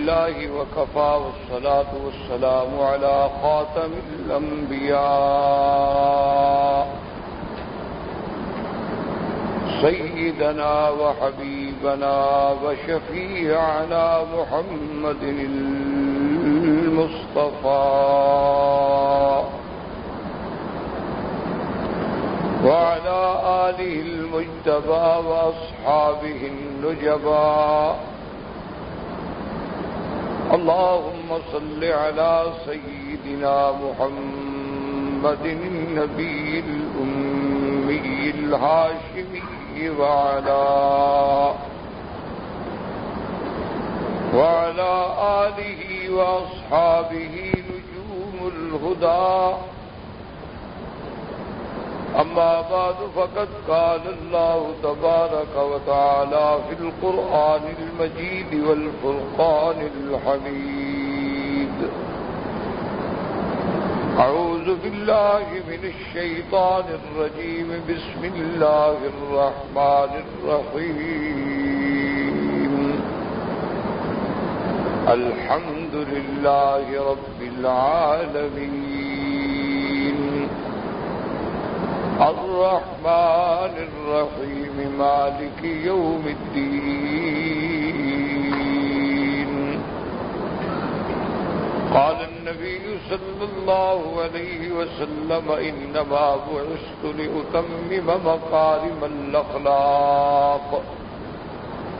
لله وكفى والصلاة والسلام على خاتم الأنبياء سيدنا وحبيبنا وشفيعنا محمد المصطفى وعلى آله المجتبى وأصحابه النجبى. اللهم صل على سيدنا محمد النبي الأمي الهاشمي وعلى آله وأصحابه نجوم الهدى. أما بعد فقد قال الله تبارك وتعالى في القرآن المجيد والفرقان الحميد. أعوذ بالله من الشيطان الرجيم. بسم الله الرحمن الرحيم. الحمد لله رب العالمين الرحمن الرحيم مالك يوم الدين. قال النبي صلى الله عليه وسلم إنما بعثت لأتمم مكارم الأخلاق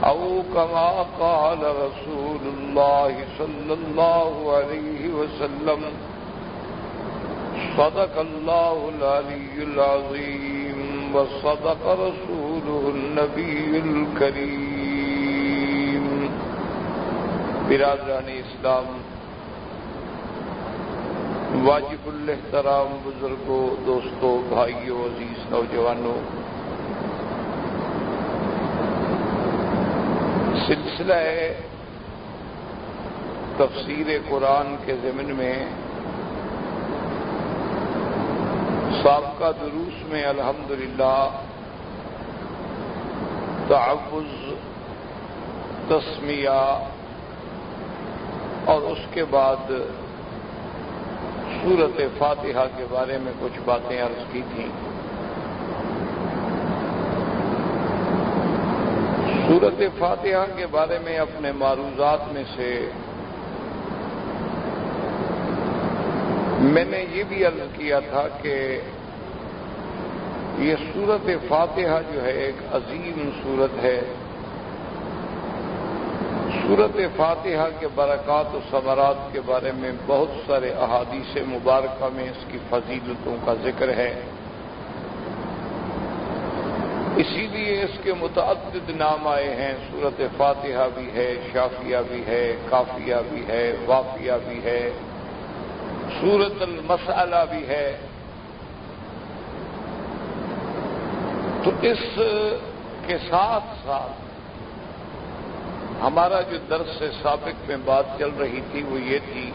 أو كما قال رسول الله صلى الله عليه وسلم. صدق الله العلي العظيم وصدق رسوله النبي الكريم. برادران اسلام، واجب الاحترام بزرگوں، دوستوں، بھائیوں، عزیز نوجوانوں، سلسلہ تفسیر قرآن کے ضمن میں سابقہ دروس میں الحمدللہ تعوذ، تسمیہ اور اس کے بعد سورۃ فاتحہ کے بارے میں کچھ باتیں عرض کی تھیں. سورۃ فاتحہ کے بارے میں اپنے معروضات میں سے میں نے یہ بھی عرض کیا تھا کہ یہ سورۃ فاتحہ جو ہے ایک عظیم سورت ہے. سورۃ فاتحہ کے برکات و ثمرات کے بارے میں بہت سارے احادیث مبارکہ میں اس کی فضیلتوں کا ذکر ہے. اسی لیے اس کے متعدد نام آئے ہیں. سورۃ فاتحہ بھی ہے، شافیہ بھی ہے، کافیہ بھی ہے، وافیہ بھی ہے، سورۃ المسئلہ بھی ہے. تو اس کے ساتھ ساتھ ہمارا جو درس سے سابق میں بات چل رہی تھی وہ یہ تھی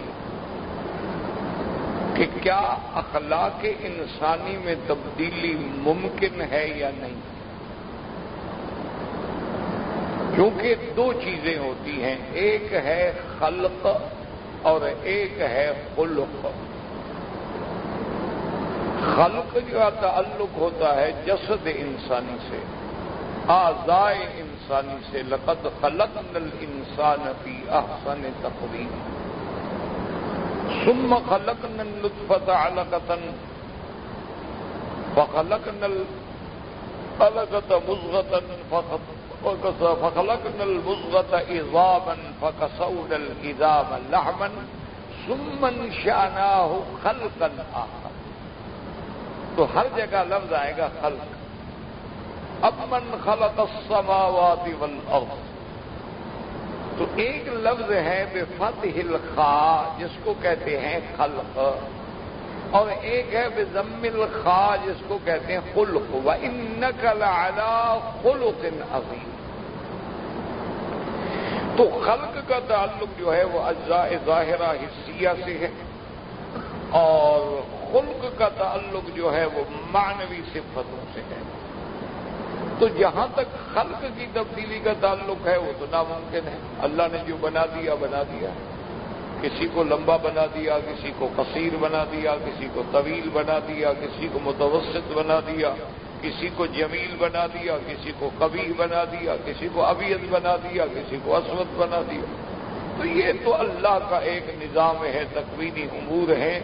کہ کیا اخلاق انسانی میں تبدیلی ممکن ہے یا نہیں. کیونکہ دو چیزیں ہوتی ہیں، ایک ہے خلق اور ایک ہے خلق. خلق کا تعلق ہوتا ہے جسد انسانی سے، اعضاء انسانی سے. لقد خلقنا الانسان فی احسن تقویم ثم خلقنا النطفة علقة فخلقنا العلقة مضغة فخلقنا المضغة عظاما فكسونا العظام لحما ثم انشأناه خلقا آخر. تو ہر جگہ لفظ آئے گا خلق. اب من خلق السماوات والارض، تو ایک لفظ ہے بفتح الخاء جس کو کہتے ہیں خلق، اور ایک ہے بضم الخاء جس کو کہتے ہیں خلق. وَإِنَّكَ لَعَلَىٰ خُلُقٍ عَظِيمٍ. تو خلق کا تعلق جو ہے وہ اجزاء ظاہرہ حسیہ سے ہے، اور خلق کا تعلق جو ہے وہ معنوی صفتوں سے ہے. تو جہاں تک خلق کی تبدیلی کا تعلق ہے وہ تو ناممکن ہے. اللہ نے جو بنا دیا بنا دیا. کسی کو لمبا بنا دیا، کسی کو قصیر بنا دیا، کسی کو طویل بنا دیا، کسی کو متوسط بنا دیا، کسی کو جمیل بنا دیا، کسی کو قبیح بنا دیا، کسی کو ابیض بنا دیا، کسی کو اسود بنا دیا. تو یہ تو اللہ کا ایک نظام ہے، تکوینی امور ہیں،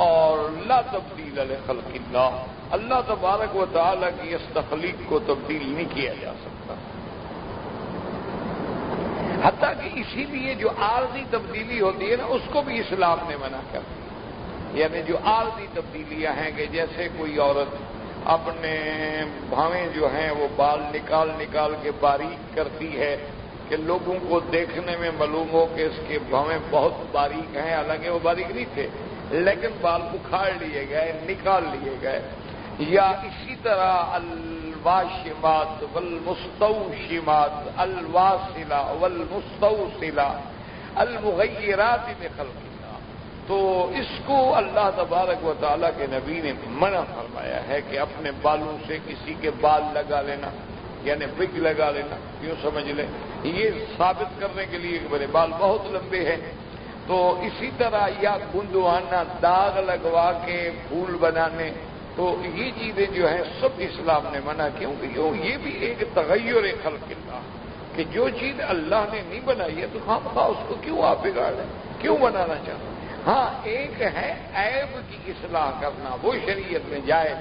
اور لا تبدیل لخلق اللہ. اللہ تبارک و تعالیٰ کی اس تخلیق کو تبدیل نہیں کیا جا سکتا. حتیٰ کہ اسی لیے جو عارضی تبدیلی ہوتی ہے نا، اس کو بھی اسلام نے منع کر دیا. یعنی جو عارضی تبدیلیاں ہیں کہ جیسے کوئی عورت اپنے بھاویں جو ہیں وہ بال نکال نکال کے باریک کرتی ہے کہ لوگوں کو دیکھنے میں معلوم ہو کہ اس کے بھاویں بہت باریک ہیں، حالانکہ وہ باریک نہیں تھے، لیکن بال اکھاڑ لیے گئے، نکال لیے گئے. یا اسی طرح الواشمات والمستوشمات الواصلہ والمستوصلہ المغیرات بخلق اللہ. تو اس کو اللہ تبارک و تعالیٰ کے نبی نے منع فرمایا ہے کہ اپنے بالوں سے کسی کے بال لگا لینا، یعنی وگ لگا لینا، یوں سمجھ لیں، یہ ثابت کرنے کے لیے کہ میرے بال بہت لمبے ہیں. تو اسی طرح یا گندوانا، داغ لگوا کے پھول بنانے، تو یہ چیزیں جو ہیں سب اسلام نے منع کی. یہ بھی ایک تغیر خلق اللہ کہ جو چیز اللہ نے نہیں بنائی ہے تو ہم اس کو کیوں آپ بگاڑیں، کیوں بنانا چاہتے. ہاں ایک ہے عیب کی اصلاح کرنا، وہ شریعت میں جائز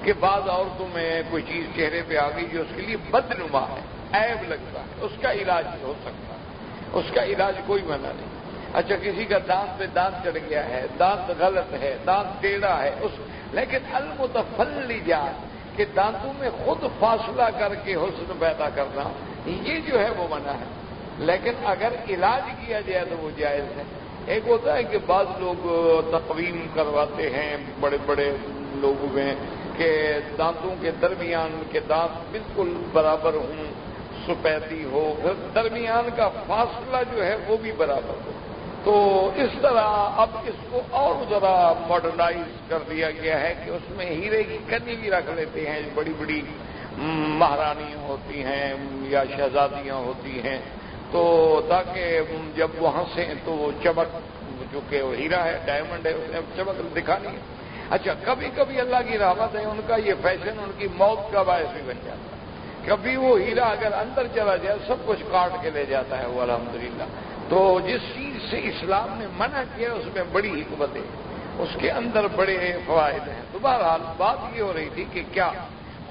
کہ بعض عورتوں میں کوئی چیز چہرے پہ آ گئی جو اس کے لیے بدنما ہے، عیب لگتا ہے، اس کا علاج ہو سکتا ہے، اس کا علاج کوئی منع نہیں. اچھا کسی کا دانت پہ دانت چڑھ گیا ہے، دانت غلط ہے، دانت ٹیڑھا ہے، لیکن المتفلجات کہ دانتوں میں خود فاصلہ کر کے حسن پیدا کرنا، یہ جو ہے وہ منع ہے. لیکن اگر علاج کیا جائے تو وہ جائز ہے. ایک ہوتا ہے کہ بعض لوگ تقویم کرواتے ہیں بڑے بڑے لوگوں میں کہ دانتوں کے درمیان کے دانت بالکل برابر ہوں، سفیدی ہو، درمیان کا فاصلہ جو ہے وہ بھی برابر ہو. تو اس طرح اب اس کو اور ذرا ماڈرنائز کر دیا گیا ہے کہ اس میں ہیرے کی کنی بھی رکھ لیتے ہیں. بڑی بڑی مہارانیاں ہوتی ہیں یا شہزادیاں ہوتی ہیں، تو تاکہ جب وہاں سے تو وہ چمک، جو کہ وہ ہیرا ہے، ڈائمنڈ ہے، اس نے چمک دکھانی ہے. اچھا کبھی کبھی اللہ کی رحمت ہے، ان کا یہ فیشن ان کی موت کا باعث بھی بن جاتا ہے. کبھی وہ ہیرا اگر اندر چلا جائے سب کچھ کاٹ کے لے جاتا ہے وہ الحمدللہ. تو جس چیز سے اسلام نے منع کیا اس میں بڑی حکمت ہے، اس کے اندر بڑے فوائد ہیں. تو بہرحال بات یہ ہو رہی تھی کہ کیا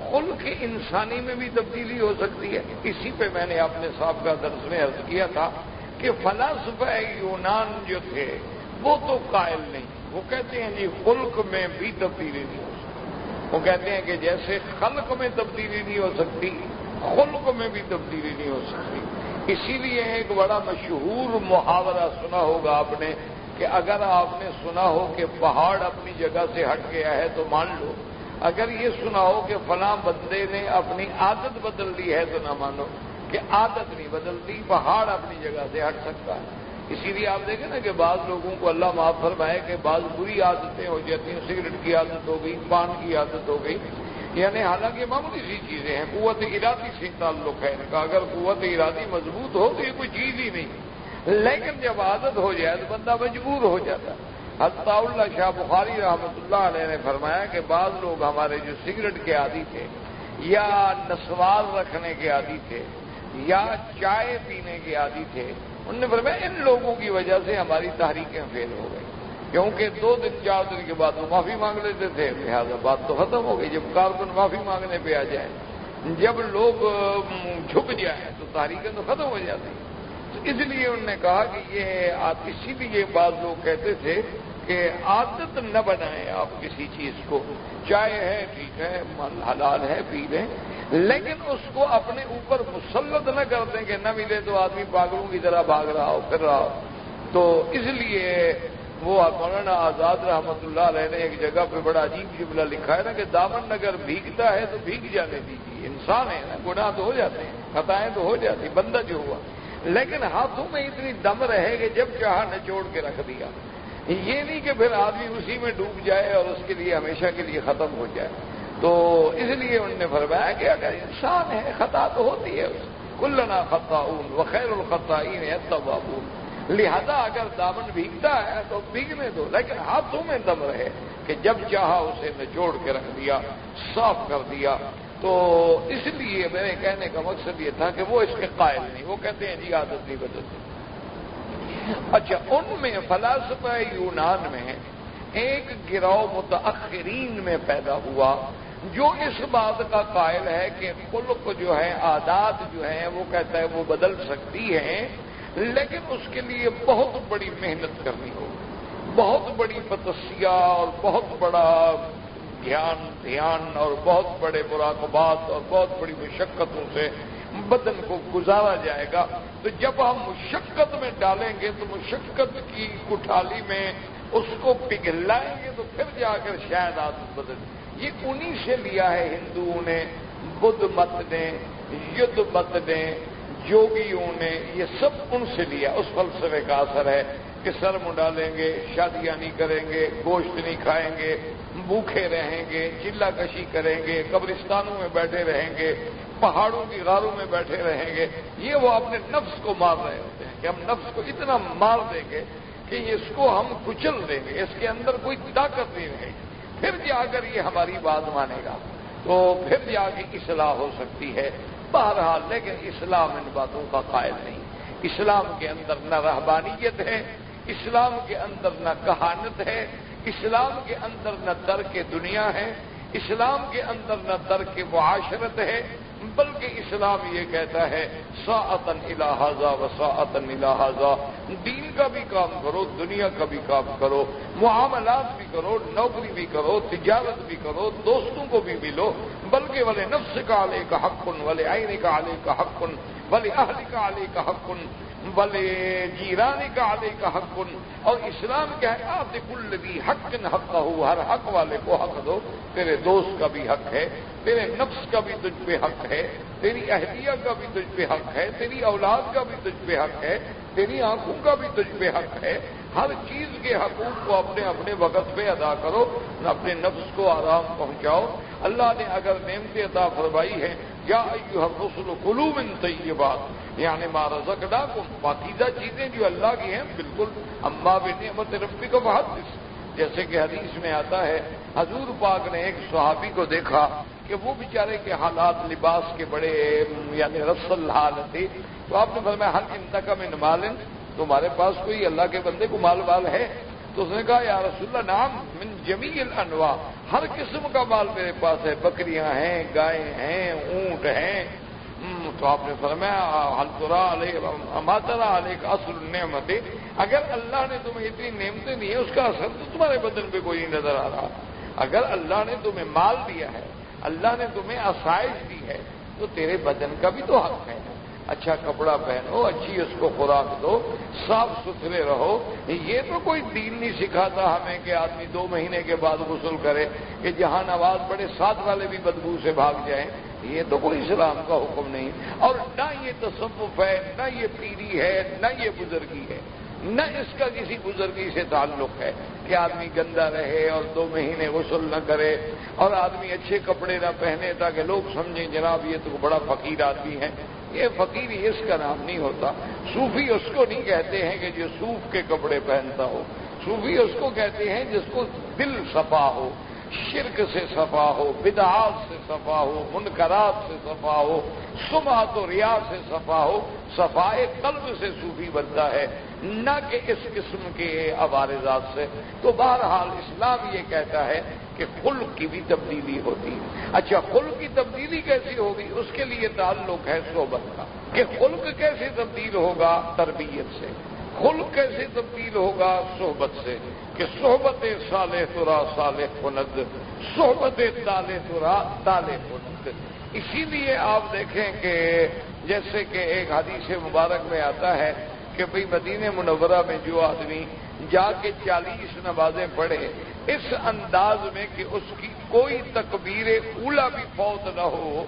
خلق انسانی میں بھی تبدیلی ہو سکتی ہے. اسی پہ میں نے اپنے صاحب کا درس میں عرض کیا تھا کہ فلاسفہ یونان جو تھے وہ تو قائل نہیں، وہ کہتے ہیں جی خلق میں بھی تبدیلی نہیں ہو سکتی. وہ کہتے ہیں کہ جیسے خلق میں تبدیلی نہیں ہو سکتی، خلق میں بھی تبدیلی نہیں ہو سکتی. اسی لیے ایک بڑا مشہور محاورہ سنا ہوگا آپ نے کہ اگر آپ نے سنا ہو کہ پہاڑ اپنی جگہ سے ہٹ گیا ہے تو مان لو، اگر یہ سنا ہو کہ فلاں بندے نے اپنی عادت بدل لی ہے تو نہ مانو کہ عادت نہیں بدلتی، پہاڑ اپنی جگہ سے ہٹ سکتا ہے. اسی لیے آپ دیکھیں نا کہ بعض لوگوں کو اللہ معاف فرمائے کہ بعض بری عادتیں ہو جاتی ہیں، سگریٹ کی عادت ہو گئی، پان کی عادت ہو گئی، یعنی حالانکہ معمولی سی چیزیں ہیں، قوت ارادی سے تعلق ہے ان کا. اگر قوت ارادی مضبوط ہو تو یہ کوئی چیز ہی نہیں، لیکن جب عادت ہو جائے تو بندہ مجبور ہو جاتا ہے. حضرت اللہ شاہ بخاری رحمۃ اللہ علیہ نے فرمایا کہ بعض لوگ ہمارے جو سگریٹ کے عادی تھے یا نسوار رکھنے کے عادی تھے یا چائے پینے کے عادی تھے، انہوں نے فرمایا ان لوگوں کی وجہ سے ہماری تحریکیں فیل ہو گئی، کیونکہ 2 دن 4 دن کے بعد وہ معافی مانگ لیتے تھے، لہٰذا بات تو ختم ہو گئی. جب کارکن معافی مانگنے پہ آ جائیں، جب لوگ جھک جائیں تو تحریکیں تو ختم ہو جاتی ہیں. اس لیے انہوں نے کہا کہ یہ اسی لیے بعض لوگ کہتے تھے کہ عادت نہ بنائیں آپ کسی چیز کو. چائے ہے ٹھیک ہے، حلال ہے پی لیں، لیکن اس کو اپنے اوپر مسلط نہ کر دیں کہ نہ ملے تو آدمی پاگلوں کی طرح بھاگ رہا ہو، پھر رہا ہو. تو اس لیے وہ مولانا آزاد رحمۃ اللہ علیہ نے ایک جگہ پہ بڑا عجیب جملہ لکھا ہے نا کہ دامن اگر بھیگتا ہے تو بھیگ جانے دیجیے. انسان ہے نا، گناہ تو ہو جاتے ہیں، خطائیں تو ہو جاتی، بندہ جو ہوا، لیکن ہاتھوں میں اتنی دم رہے کہ جب چاہا نچوڑ کے رکھ دیا. یہ نہیں کہ پھر آدمی اسی میں ڈوب جائے اور اس کے لیے ہمیشہ کے لیے ختم ہو جائے. تو اس لیے انہوں نے فرمایا کہ اگر انسان ہے خطا تو ہوتی ہے، کلنا خطاؤن وخیر الخطائین التوابون، لہذا اگر دامن بھیگتا ہے تو بھیگنے دو، لیکن ہاتھوں میں دم رہے کہ جب چاہا اسے نچوڑ کے رکھ دیا، صاف کر دیا۔ تو اس لیے میرے کہنے کا مقصد یہ تھا کہ وہ اس کے قائل نہیں، وہ کہتے ہیں جی عادت نہیں بدلتی۔ اچھا، ان میں فلاسفہ یونان میں ایک گروہ متاخرین میں پیدا ہوا جو اس بات کا قائل ہے کہ خلق جو ہے، عادات جو ہیں، وہ کہتا ہے وہ بدل سکتی ہیں، لیکن اس کے لیے بہت بڑی محنت کرنی ہوگی، بہت بڑی تپسیا اور بہت بڑا دھیان اور بہت بڑے مراقبات اور بہت بڑی مشقتوں سے بدن کو گزارا جائے گا۔ تو جب ہم مشقت میں ڈالیں گے تو مشقت کی کٹھالی میں اس کو پگھلائیں گے تو پھر جا کر شاید عادت بدل۔ یہ انہی سے لیا ہے ہندوؤں نے، بدھ مت نے، یدھ مت نے، جوگیوں نے، یہ سب ان سے لیا، اس فلسفے کا اثر ہے کہ سر منڈالیں گے، شادیاں نہیں کریں گے، گوشت نہیں کھائیں گے، بھوکے رہیں گے، چلہ کشی کریں گے، قبرستانوں میں بیٹھے رہیں گے، پہاڑوں کی غاروں میں بیٹھے رہیں گے۔ یہ وہ اپنے نفس کو مار رہے ہوتے ہیں کہ ہم نفس کو اتنا مار دیں گے کہ اس کو ہم کچل دیں گے، اس کے اندر کوئی طاقت نہیں رہے گی، پھر جا کر یہ ہماری بات مانے گا، تو پھر جا کے اصلاح ہو سکتی ہے۔ بہرحال لیکن اسلام ان باتوں کا قائل نہیں۔ اسلام کے اندر نہ رہبانیت ہے، اسلام کے اندر نہ کہانت ہے، اسلام کے اندر نہ ترک دنیا ہے، اسلام کے اندر نہ ترک معاشرت ہے، بلکہ اسلام یہ کہتا ہے ساعتن الی ھذا و ساعتن الی ھذا، دین کا بھی کام کرو، دنیا کا بھی کام کرو، معاملات بھی کرو، نوکری بھی کرو، تجارت بھی کرو، دوستوں کو بھی ملو، بلکہ ولی نفسک علیک حق ولی عینک علیک حق ولی اہلک علیک حق ولی جیرانک علیک حق۔ اور اسلام کیا ہے؟ آت کل ذی حق حقہ، ہر حق والے کو حق دو، تیرے دوست کا بھی حق ہے، تیرے نفس کا بھی تجھ پہ حق ہے، تیری اہلیہ کا بھی تجھ پہ حق ہے، تیری اولاد کا بھی تجھ پہ حق ہے، تیری آنکھوں کا بھی تجھ پہ حق ہے۔ ہر چیز کے حقوق کو اپنے اپنے وقت پہ ادا کرو، اپنے نفس کو آرام پہنچاؤ۔ اللہ نے اگر نعمتیں عطا فرمائی ہے، یا ایھا الرسل کلوا من طیبات، یعنی ما رزقناکم، پاکیزہ چیزیں جو اللہ کی ہیں، بالکل اما بنعمت ربک فحدث، جیسے کہ حدیث میں آتا ہے حضور پاک نے ایک صحابی کو دیکھا کہ وہ بیچارے کے حالات لباس کے بڑے یعنی رسل حال تھے، تو آپ نے فرمایا حل عندک من مال، تمہارے پاس کوئی اللہ کے بندے کو مال وال ہے؟ تو اس نے کہا یا رسول اللہ نعم من جمیع الانواع، ہر قسم کا مال میرے پاس ہے، بکریاں ہیں، گائے ہیں، اونٹ ہیں۔ تو آپ نے فرمایا حل ترى علیہ ما ترى علیک اثر النعمت، اگر اللہ نے تمہیں اتنی نعمتیں دی ہیں اس کا اثر تو تمہارے بدن پہ کوئی نہیں نظر آ رہا۔ اگر اللہ نے تمہیں مال دیا ہے، اللہ نے تمہیں آسائش دی ہے، تو تیرے بدن کا بھی تو حق ہے، اچھا کپڑا پہنو، اچھی اس کو خوراک دو، صاف ستھرے رہو۔ یہ تو کوئی دین نہیں سکھاتا ہمیں کہ آدمی 2 مہینے کے بعد غسل کرے، کہ جہاں نماز پڑھے ساتھ والے بھی بدبو سے بھاگ جائیں، یہ تو کوئی اسلام کا حکم نہیں۔ اور نہ یہ تصوف ہے، نہ یہ پیری ہے، نہ یہ بزرگی ہے، نہ اس کا کسی بزرگی سے تعلق ہے کہ آدمی گندا رہے اور 2 مہینے غسل نہ کرے اور آدمی اچھے کپڑے نہ پہنے تاکہ لوگ سمجھیں جناب یہ تو بڑا فقیر آدمی ہے۔ یہ فقیری اس کا نام نہیں ہوتا۔ صوفی اس کو نہیں کہتے ہیں کہ جو صوف کے کپڑے پہنتا ہو، صوفی اس کو کہتے ہیں جس کو دل صفا ہو، شرک سے صفا ہو، بدعات سے صفا ہو، منکرات سے صفا ہو، سمعت و ریا سے صفا ہو، صفائے قلب سے صوفی بنتا ہے، نہ کہ اس قسم کے عوارضات سے۔ تو بہرحال اسلام یہ کہتا ہے کہ خلق کی بھی تبدیلی ہوتی ہے۔ اچھا خلق کی تبدیلی کیسی ہوگی؟ اس کے لیے تعلق ہے صحبت کا، کہ خلق کیسے تبدیل ہوگا؟ تربیت سے۔ خلق کیسے تبدیل ہوگا؟ صحبت سے، کہ صحبت صالح ترا صالح کند، صحبت طالح ترا طالح کند۔ اسی لیے آپ دیکھیں کہ جیسے کہ ایک حدیث مبارک میں آتا ہے کہ بھئی مدینہ منورہ میں جو آدمی جا کے 40 نمازیں پڑھے اس انداز میں کہ اس کی کوئی تکبیر اولیٰ بھی فوت نہ ہو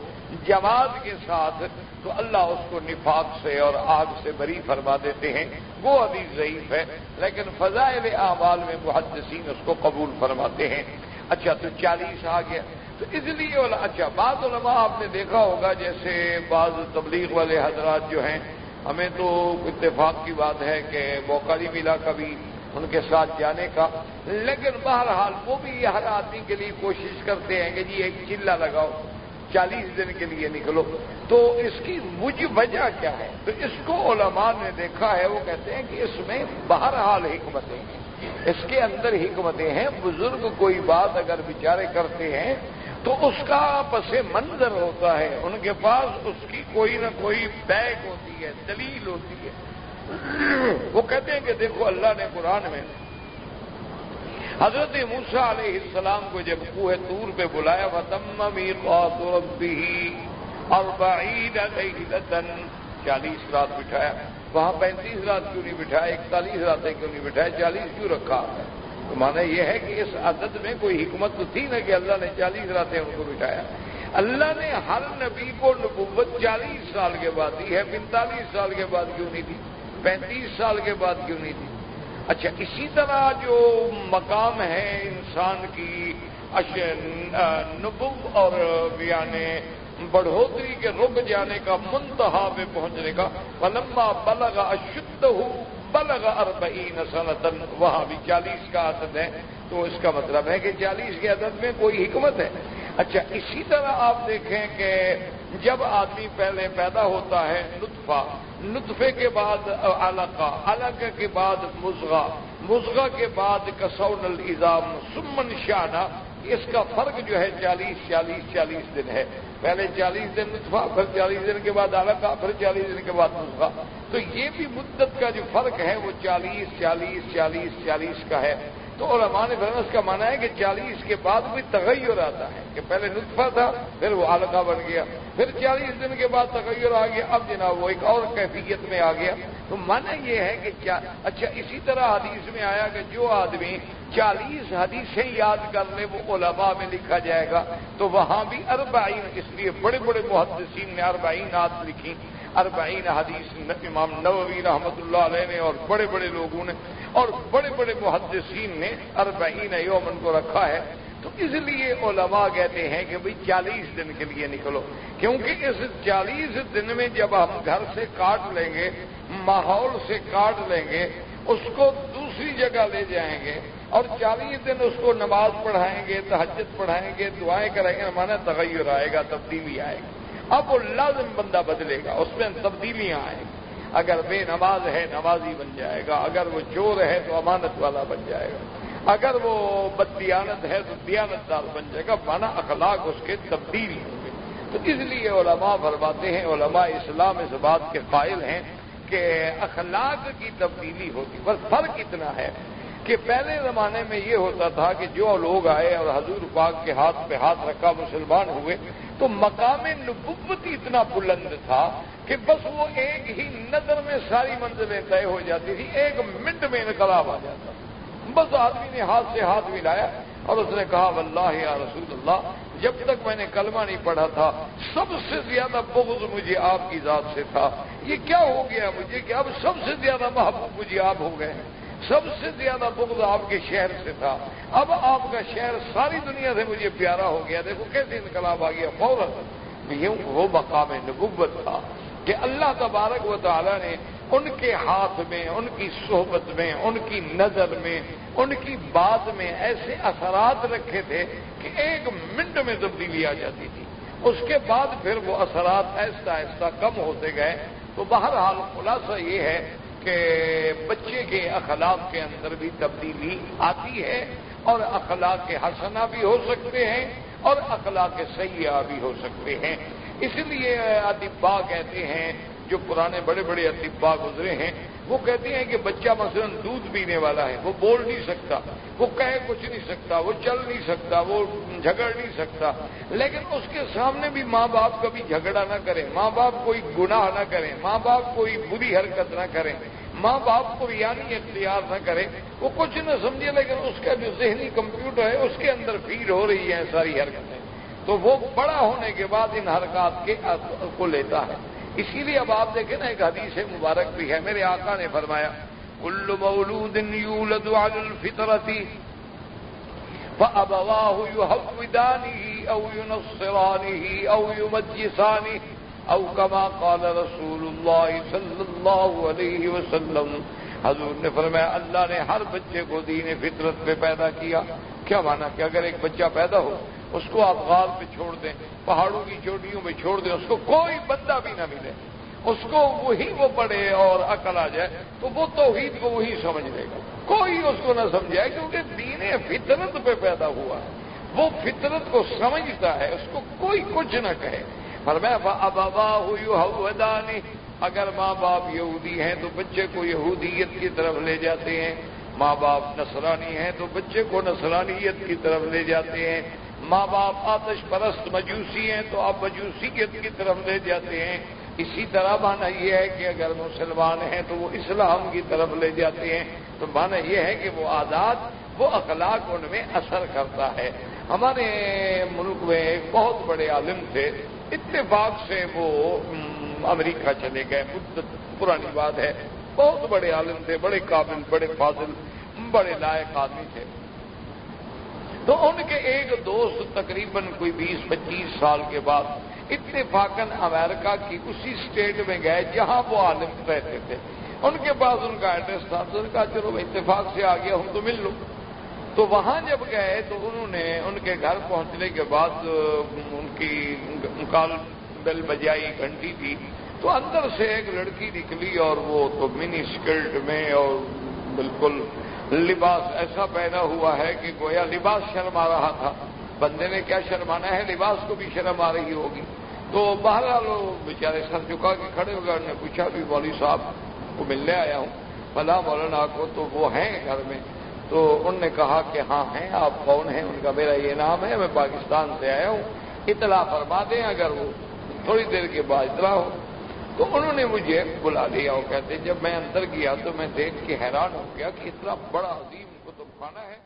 جماعت کے ساتھ، تو اللہ اس کو نفاق سے اور آگ سے بری فرما دیتے ہیں۔ وہ حدیث ضعیف ہے، لیکن فضائل اعمال میں محدثین اس کو قبول فرماتے ہیں۔ اچھا تو 40 آ گیا، تو تو اس لیے اچھا بعض علماء آپ نے دیکھا ہوگا جیسے بعض تبلیغ والے حضرات جو ہیں، ہمیں تو اتفاق کی بات ہے کہ موقع نہیں ملا کبھی ان کے ساتھ جانے کا، لیکن بہرحال وہ بھی ہر آدمی کے لیے کوشش کرتے ہیں کہ جی ایک چلہ لگاؤ 40 دن کے لیے نکلو، تو اس کی وجہ کیا ہے؟ تو اس کو علماء نے دیکھا ہے، وہ کہتے ہیں کہ اس میں بہرحال حکمتیں ہیں، اس کے اندر حکمتیں ہیں۔ بزرگ کوئی بات اگر بیچارے کرتے ہیں تو اس کا پس منظر ہوتا ہے، ان کے پاس اس کی کوئی نہ کوئی بیک ہوتی ہے، دلیل ہوتی ہے۔ وہ کہتے ہیں کہ دیکھو اللہ نے قرآن میں حضرت موسیٰ علیہ السلام کو جب کوہ طور پہ بلایا وَتَمَّ مِيقَاتُ رَبِّهِ 40 لَيْلَةً 40 رات بٹھایا، وہاں 35 رات کیوں نہیں بٹھایا، 41 راتیں کیوں نہیں بٹھایا، 40 کیوں رکھا؟ تو معنی یہ ہے کہ اس عدد میں کوئی حکمت تو تھی نا کہ اللہ نے 40 راتیں ان کو بٹھایا۔ اللہ نے ہر نبی کو نبوت 40 سال کے بعد دی ہے، 45 سال کے بعد کیوں نہیں دی، 35 سال کے بعد کیوں نہیں دی؟ اچھا اسی طرح جو مقام ہے انسان کی نبوت اور یعنی بڑھوتری کے رک جانے کا، منتہا پہ پہنچنے کا، فلما بلغ اشدہ بلغ 40 سنۃ، وہاں بھی 40 کا عدد ہے، تو اس کا مطلب ہے کہ 40 کے عدد میں کوئی حکمت ہے۔ اچھا اسی طرح آپ دیکھیں کہ جب آدمی پہلے پیدا ہوتا ہے نطفہ، نطفے کے بعد علقہ، علقہ کے بعد مضغہ، مضغہ کے بعد کسون العظام ثم انشأنا، اس کا فرق جو ہے 40 دن ہے۔ پہلے 40 دن نطفہ، پھر 40 دن کے بعد علقہ، پھر 40 دن کے بعد مضغہ، تو یہ بھی مدت کا جو فرق ہے وہ 40 کا ہے۔ تو علماء نے اس کا مانا ہے کہ 40 کے بعد بھی تغیر آتا ہے کہ پہلے نطفہ تھا، پھر وہ علقہ بن گیا، پھر 40 دن کے بعد تغیر آ گیا، اب جناب وہ ایک اور کیفیت میں آ گیا۔ تو مانا یہ ہے کہ کیا اچھا اسی طرح حدیث میں آیا کہ جو آدمی 40 حدیثیں یاد کر لے وہ علماء میں لکھا جائے گا، تو وہاں بھی 40، اس لیے بڑے بڑے محدثین نے 40 لکھی، 40 حدیث امام نووی رحمۃ اللہ علیہ نے اور بڑے بڑے لوگوں نے اور بڑے بڑے محدثین نے 40 یومن کو رکھا ہے۔ تو اس لیے علماء کہتے ہیں کہ بھئی 40 دن کے لیے نکلو، کیونکہ اس 40 دن میں جب ہم گھر سے کاٹ لیں گے، ماحول سے کاٹ لیں گے، اس کو دوسری جگہ لے جائیں گے اور 40 دن اس کو نماز پڑھائیں گے، تہجد پڑھائیں گے، دعائیں کرائیں گے، مانا تغیر آئے گا، تبدیلی آئے گی۔ اب وہ لازم بندہ بدلے گا، اس میں تبدیلیاں آئیں گی۔ اگر بے نماز ہے نمازی بن جائے گا، اگر وہ چور ہے تو امانت والا بن جائے گا، اگر وہ بددیانت ہے تو دیانت دار بن جائے گا، مانا اخلاق اس کے تبدیل ہوں گے۔ تو اس لیے علماء فرماتے ہیں، علماء اسلام اس بات کے قائل ہیں کہ اخلاق کی تبدیلی ہوتی، بس فرق اتنا ہے کہ پہلے زمانے میں یہ ہوتا تھا کہ جو لوگ آئے اور حضور پاک کے ہاتھ پہ ہاتھ رکھا مسلمان ہوئے تو مقام نبوت اتنا بلند تھا کہ بس وہ ایک ہی نظر میں ساری منزلیں طے ہو جاتی تھی، ایک منٹ میں انقلاب آ جاتا، بس آدمی نے ہاتھ سے ہاتھ ملایا اور اس نے کہا واللہ یا رسول اللہ، جب تک میں نے کلمہ نہیں پڑھا تھا سب سے زیادہ بغض مجھے آپ کی ذات سے تھا، یہ کیا ہو گیا مجھے کہ اب سب سے زیادہ محبوب مجھے آپ ہو گئے ہیں، سب سے زیادہ بغض آپ کے شہر سے تھا، اب آپ کا شہر ساری دنیا سے مجھے پیارا ہو گیا، دیکھو کیسے انقلاب آ گیا فوراً۔ وہ مقام نبوت تھا کہ اللہ تبارک و تعالی نے ان کے ہاتھ میں، ان کی صحبت میں، ان کی نظر میں، ان کی بات میں ایسے اثرات رکھے تھے کہ ایک منٹ میں تبدیلی آ جاتی تھی، اس کے بعد پھر وہ اثرات آہستہ آہستہ کم ہوتے گئے۔ تو بہرحال خلاصہ یہ ہے کہ بچے کے اخلاق کے اندر بھی تبدیلی آتی ہے اور اخلاق کے حسنہ بھی ہو سکتے ہیں اور اخلاق سیئہ بھی ہو سکتے ہیں۔ اس لیے اطباء کہتے ہیں، جو پرانے بڑے بڑے اطباء گزرے ہیں، وہ کہتے ہیں کہ بچہ مثلا دودھ پینے والا ہے، وہ بول نہیں سکتا، وہ کہہ کچھ نہیں سکتا، وہ چل نہیں سکتا، وہ جھگڑ نہیں سکتا، لیکن اس کے سامنے بھی ماں باپ کبھی جھگڑا نہ کریں، ماں باپ کوئی گناہ نہ کریں، ماں باپ کوئی بری حرکت نہ کریں، ماں باپ کو یعنی اختیار نہ کریں، وہ کچھ نہ سمجھے، لیکن اس کا جو ذہنی کمپیوٹر ہے اس کے اندر فیڈ ہو رہی ہیں ساری حرکتیں، تو وہ بڑا ہونے کے بعد ان حرکات کے کو لیتا ہے۔ اسی لیے اب آپ دیکھیں نا، ایک حدیث مبارک بھی ہے، میرے آقا نے فرمایا کل مولود یولد علی الفطرۃ فابواہ یحودانہ او ينصرانه او يمجسانه او كما قال رسول اللہ صلی اللہ علیہ وسلم. حضور نے فرمایا اللہ نے ہر بچے کو دین فطرت پہ پیدا کیا. کیا مانا کہ اگر ایک بچہ پیدا ہو اس کو آپ غار پہ چھوڑ دیں, پہاڑوں کی چوٹیوں پہ چھوڑ دیں, اس کو کوئی بندہ بھی نہ ملے, اس کو وہی وہ پڑھے اور عقل آ جائے تو وہ توحید کو وہی سمجھ لے گا, کوئی اس کو نہ سمجھائے کیونکہ دین فطرت پہ پیدا ہوا ہے, وہ فطرت کو سمجھتا ہے, اس کو کوئی کچھ نہ کہے. فرمایا فَأَبَوَاهُ يُهَوِّدَانِهِ, اگر ماں باپ یہودی ہیں تو بچے کو یہودیت کی طرف لے جاتے ہیں, ماں باپ نصرانی ہیں تو بچے کو نصرانیت کی طرف لے جاتے ہیں, ماں باپ آتش پرست مجوسی ہیں تو آپ مجوسیت کی طرف لے جاتے ہیں. اسی طرح معنی یہ ہے کہ اگر مسلمان ہیں تو وہ اسلام کی طرف لے جاتے ہیں, تو معنی یہ ہے کہ وہ عادات, وہ اخلاق ان میں اثر کرتا ہے. ہمارے ملک میں ایک بہت بڑے عالم تھے, اتفاق سے وہ امریکہ چلے گئے, مدت پرانی بات ہے, بہت بڑے عالم تھے, بڑے قابل, بڑے فاضل, بڑے لائق آدمی تھے. تو ان کے ایک دوست تقریباً کوئی 20-25 سال کے بعد اتفاقاً امریکہ کی اسی اسٹیٹ میں گئے جہاں وہ عالم رہتے تھے. ان کے پاس ان کا ایڈریس تھا, تو انہوں نے کہا چلو اتفاق سے آ گیا ہوں تو مل لوں. تو وہاں جب گئے تو انہوں نے ان کے گھر پہنچنے کے بعد ان کی کال بیل بجائی, گھنٹی تھی, تو اندر سے ایک لڑکی نکلی اور وہ تو منی اسکرٹ میں اور بالکل لباس ایسا پہنا ہوا ہے کہ گویا لباس شرما رہا تھا. بندے نے کیا شرمانا ہے, لباس کو بھی شرم آ رہی ہوگی. تو بہرحال وہ بیچارے سر جھکا کے کھڑے ہو گئے. انہوں نے پوچھا بھی مولوی صاحب کو ملنے آیا ہوں, فلاں مولانا کو, تو وہ ہیں گھر میں. تو انہوں نے کہا کہ ہاں ہیں, آپ کون ہیں؟ ان کا میرا یہ نام ہے, میں پاکستان سے آیا ہوں, اطلاع فرما دیں اگر وہ تھوڑی دیر کے بعد اطلاع ہو. تو انہوں نے مجھے بلا لیا. وہ کہتے جب میں اندر گیا تو میں دیکھ کے حیران ہو گیا کہ اتنا بڑا عظیم کتب خانہ ہے.